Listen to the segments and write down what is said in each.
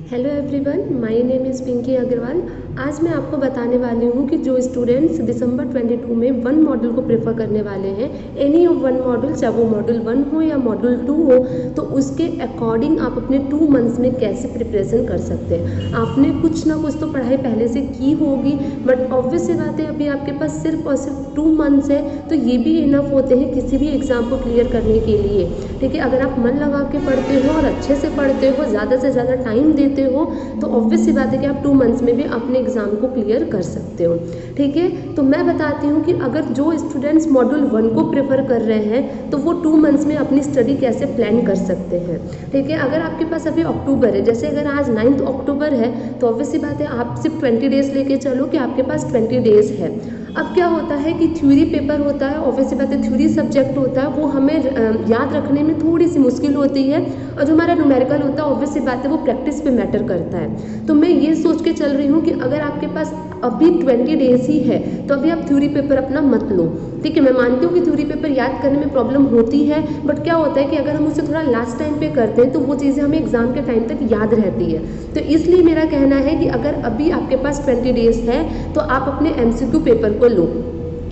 Hello everyone, my name is Pinky Agarwal. आज मैं आपको बताने वाली हूँ कि जो स्टूडेंट्स दिसंबर 22 में वन मॉड्यूल को प्रेफर करने वाले हैं, एनी ऑफ वन मॉड्यूल, चाहे वो मॉड्यूल 1 हो या मॉड्यूल 2 हो, तो उसके अकॉर्डिंग आप अपने 2 मंथ्स में कैसे प्रिपरेशन कर सकते हैं। आपने कुछ ना कुछ तो पढ़ाई पहले से की होगी, बट ऑब्वियस सी बात है अभी आपके पास सिर्फ और सिर्फ 2 मंथ्स है, तो ये भी इनफ होते हैं किसी भी एग्ज़ाम को क्लियर करने के लिए। ठीक है, अगर आप मन लगा के पढ़ते हो और अच्छे से पढ़ते हो, ज़्यादा से ज़्यादा टाइम देते हो, तो ऑब्वियस सी बात है कि आप 2 मंथ्स में भी अपने एग्ज़ाम को क्लियर कर सकते हो। ठीक है, तो मैं बताती हूँ कि अगर जो स्टूडेंट्स मॉड्यूल 1 को प्रेफर कर रहे हैं तो वो 2 मंथ्स में अपनी स्टडी कैसे प्लान कर सकते हैं। ठीक है, अगर आपके पास अभी अक्टूबर है, जैसे अगर आज 9 अक्टूबर है, तो ऑब्वियस सी बात है आप सिर्फ 20 डेज़ लेके चलो कि आपके पास 20 डेज़ है। अब क्या होता है कि थ्योरी पेपर होता है, ऑब्वियस सी बात है थ्योरी सब्जेक्ट होता है, वो हमें याद रखने में थोड़ी सी मुश्किल होती है, और जो हमारा न्यूमेरिकल होता है ऑब्वियस सी बात है वो प्रैक्टिस पे मैटर करता है। तो मैं ये सोच के चल रही हूँ कि अगर आपके पास अभी 20 डेज़ ही है तो अभी आप थ्योरी पेपर अपना मत लो। ठीक है, मैं मानती हूँ कि थ्योरी पेपर याद करने में प्रॉब्लम होती है, बट क्या होता है कि अगर हम उसे थोड़ा लास्ट टाइम पे करते हैं तो वो चीज़ें हमें एग्जाम के टाइम तक याद रहती है। तो इसलिए मेरा कहना है कि अगर अभी आपके पास 20 डेज़ है तो आप अपने MCQ पेपर को लो,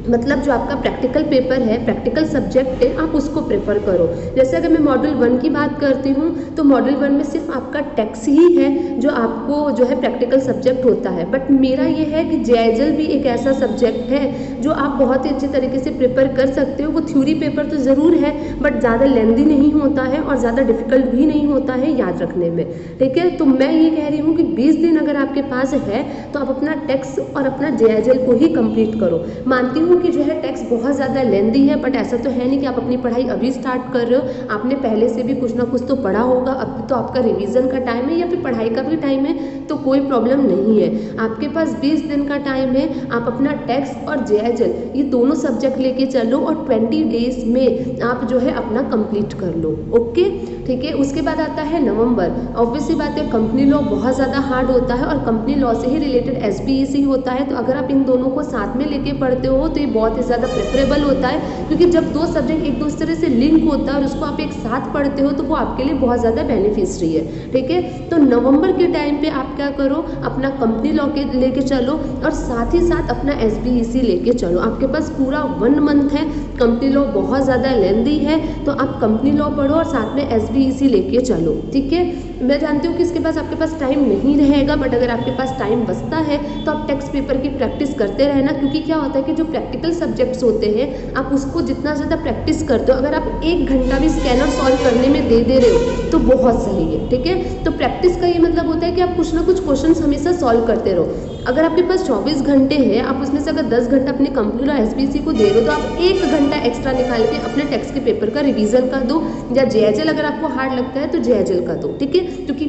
मतलब जो आपका प्रैक्टिकल पेपर है, प्रैक्टिकल सब्जेक्ट है, आप उसको प्रेफर करो। जैसे अगर मैं मॉड्यूल 1 की बात करती हूँ तो मॉड्यूल 1 में सिर्फ आपका टैक्स ही है जो आपको जो है प्रैक्टिकल सब्जेक्ट होता है, बट मेरा ये है कि जेएजएल भी एक ऐसा सब्जेक्ट है जो आप बहुत ही अच्छे तरीके से प्रिपेयर कर सकते हो। वो थ्योरी पेपर तो ज़रूर है, बट ज़्यादा लेंदी नहीं होता है और ज़्यादा डिफिकल्ट भी नहीं होता है याद रखने में। ठीक है, तो मैं ये कह रही हूँ कि 20 दिन अगर आपके पास है तो आप अपना टैक्स और अपना जेएजएल को ही कंप्लीट करो। मानती हूँ कि जो है टेक्स्ट बहुत ज़्यादा लेंदी है, बट ऐसा तो है नहीं कि आप अपनी पढ़ाई अभी स्टार्ट कर रहे हो, आपने पहले से भी कुछ ना कुछ तो पढ़ा होगा। अभी तो आपका रिवीजन का टाइम है या फिर पढ़ाई का भी टाइम है, तो कोई प्रॉब्लम नहीं है। आपके पास 20 दिन का टाइम है, आप अपना टेक्स्ट और जेएजएल ये दोनों सब्जेक्ट लेके चलो और 20 डेज में आप जो है अपना कंप्लीट कर लो। ओके, ठीक है। उसके बाद आता है नवंबर। ऑब्वियसली बात है कंपनी लॉ बहुत ज़्यादा हार्ड होता है और कंपनी लॉ से ही रिलेटेड SPEC होता है, तो अगर आप इन दोनों को साथ में लेके पढ़ते हो तो ये बहुत ही ज़्यादा प्रेफरेबल होता है, क्योंकि जब 2 सब्जेक्ट एक दूसरे से लिंक होता है और उसको आप एक साथ पढ़ते हो तो वो आपके लिए बहुत ज़्यादा बेनिफिशियरी है। ठीक है, तो नवंबर के टाइम पे आप क्या करो, अपना कंपनी लॉ के लेके चलो और साथ ही साथ अपना SBEC लेके चलो। आपके पास पूरा 1 मंथ है, कंपनी लॉ बहुत ज़्यादा लेंदी है, तो आप कंपनी लॉ पढ़ो और साथ में SBEC लेके चलो। ठीक है, मैं जानती हूँ कि इसके पास आपके पास टाइम नहीं रहेगा, बट अगर आपके पास टाइम बचता है तो आप टेक्स्ट पेपर की प्रैक्टिस करते रहना, क्योंकि क्या होता है कि जो प्रैक्टिकल सब्जेक्ट्स होते हैं आप उसको जितना ज़्यादा प्रैक्टिस करते हो, अगर आप 1 घंटा भी स्कैनर सॉल्व करने में दे रहे हो तो बहुत सही है। ठीक है, तो प्रैक्टिस का ये मतलब होता है कि आप कुछ ना कुछ क्वेश्चन हमेशा सॉल्व करते रहो। अगर आपके पास 24 घंटे है, आप उसमें से अगर 10 घंटा अपने कंपनी और SBEC को दे रहे हो तो आप 1 घंटा एक्स्ट्रा निकाल के अपने टेक्स्ट के पेपर का रिवीजन कर दो, या जेएजएल अगर आपको हार्ड लगता है तो जेएजएल का दो। ठीक है, क्योंकि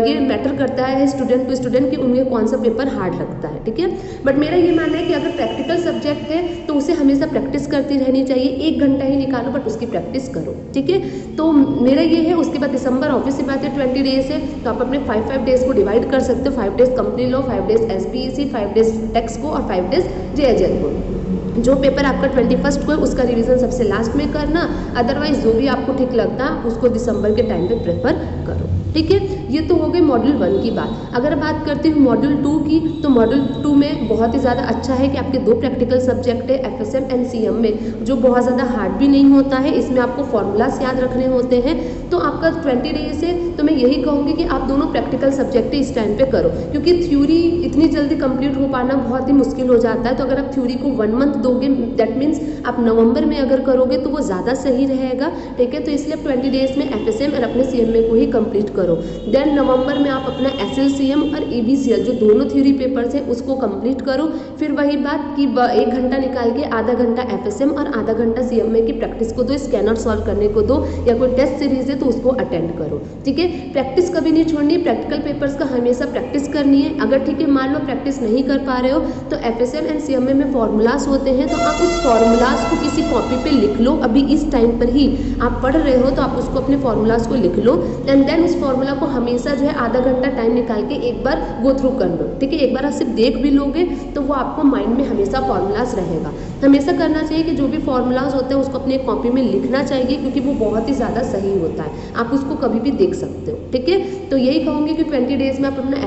ये मैटर करता है स्टूडेंट टू स्टूडेंट कि उन्हें कौन सा पेपर हार्ड लगता है। ठीक है, बट मेरा ये मानना है कि अगर प्रैक्टिकल सब्जेक्ट है तो उसे हमेशा प्रैक्टिस करती रहनी चाहिए। 1 घंटा ही निकालो बट उसकी प्रैक्टिस करो। ठीक है, तो मेरा ये है। उसके बाद दिसंबर ऑब्वियस बात है 20 डेज है, तो आप अपने 5 डेज को डिवाइड कर सकते हो। 5 days company law, 5 days SBEC, 5 days text को और 5 डेज जेएजएल को। जो पेपर आपका 21 को है उसका रिवीजन सबसे लास्ट में करना, अदरवाइज जो भी आपको ठीक लगता है उसको दिसंबर के टाइम पे प्रेफर करो। ठीक है, ये तो हो गई मॉड्यूल 1 की बात। अगर बात करती हूँ मॉड्यूल 2 की, तो मॉड्यूल 2 में बहुत ही ज़्यादा अच्छा है कि आपके 2 प्रैक्टिकल सब्जेक्ट है FSM एंड CM में, जो बहुत ज़्यादा हार्ड भी नहीं होता है। इसमें आपको फॉर्मूलाज याद रखने होते हैं, तो आपका 20 डेज है, तो मैं यही कहूँगी कि आप दोनों प्रैक्टिकल सब्जेक्ट इस टाइम पे करो, क्योंकि थ्योरी इतनी जल्दी कंप्लीट हो पाना बहुत ही मुश्किल हो जाता है। तो अगर आप थ्योरी को 1 मंथ दोगे, दैट मीन्स आप नवंबर में अगर करोगे तो वो ज़्यादा सही रहेगा। ठीक है, तो इसलिए आप 20 डेज में FSM और अपने CMA को ही कंप्लीट करो। देन नवंबर में आप अपना SLCM और EBCL जो दोनों थ्योरी पेपर्स हैं उसको कंप्लीट करो। फिर वही बात कि 1 घंटा निकाल के आधा घंटा FSM और आधा घंटा CMA की प्रैक्टिस को दो, स्कैनर सॉल्व करने को दो, या कोई टेस्ट सीरीज है तो उसको अटेंड करो। ठीक है, प्रैक्टिस कभी नहीं छोड़नी, प्रैक्टिकल पेपर्स का हमेशा प्रैक्टिस करनी है। अगर ठीक है मान लो प्रैक्टिस नहीं कर पा रहे हो तो FSM एंड CMA में फॉर्मूलाज होते हैं, तो आप उस फॉर्मूलाज को किसी कॉपी पे लिख लो। अभी इस टाइम पर ही आप पढ़ रहे हो तो आप उसको अपने फॉर्मूलाज को लिख लो, एंड देन उस फॉर्मूला को हमेशा जो है आधा घंटा टाइम निकाल के एक बार गो थ्रू कर लो। ठीक है, एक बार आप सिर्फ देख भी लोगे तो वो आपको माइंड में हमेशा फॉर्मूलाज रहेगा। हमेशा करना चाहिए कि जो भी फॉर्मूलाज होते हैं उसको अपने कॉपी में लिखना चाहिए, क्योंकि वो बहुत ही ज़्यादा सही होता है, आप उसको कभी भी देख सकते हो, ठीक है। तो यही कहूँगी कि 20 डेज में आप अपना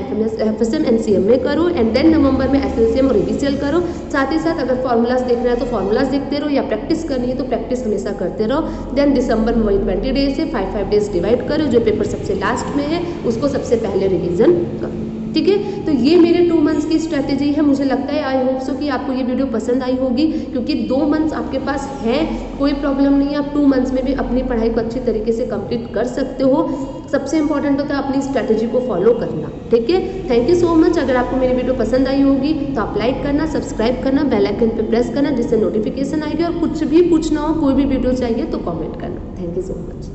FSM NCM में करो एंड देन नवंबर में SLCM और ABCL करो। साथ ही साथ अगर फॉर्मूलाज देखना है तो फॉर्मूलाज देखते रहो, या प्रैक्टिस करनी है तो प्रैक्टिस हमेशा करते रहो। देन दिसंबर में वही 20 डेज है, 5 डेज डिवाइड करो, जो पेपर सबसे लास्ट में है उसको सबसे पहले रिविजन करो, ठीक है। तो ये मेरे 2 मंथ्स की स्ट्रैटेजी है। मुझे लगता है आई होप सो कि आपको ये वीडियो पसंद आई होगी, क्योंकि 2 मंथ्स आपके पास है, कोई प्रॉब्लम नहीं है, आप 2 मंथ्स में भी अपनी पढ़ाई को अच्छी तरीके से कंप्लीट कर सकते हो। सबसे इंपॉर्टेंट होता है अपनी स्ट्रैटेजी को फॉलो करना, ठीक है। Thank you so much. अगर आपको मेरी वीडियो पसंद आई होगी तो आप लाइक करना, सब्सक्राइब करना, बेल आइकन पे प्रेस करना, जिससे नोटिफिकेशन आएगी, और कुछ भी पूछना हो, कोई भी वीडियो चाहिए तो कॉमेंट करना। Thank you so much.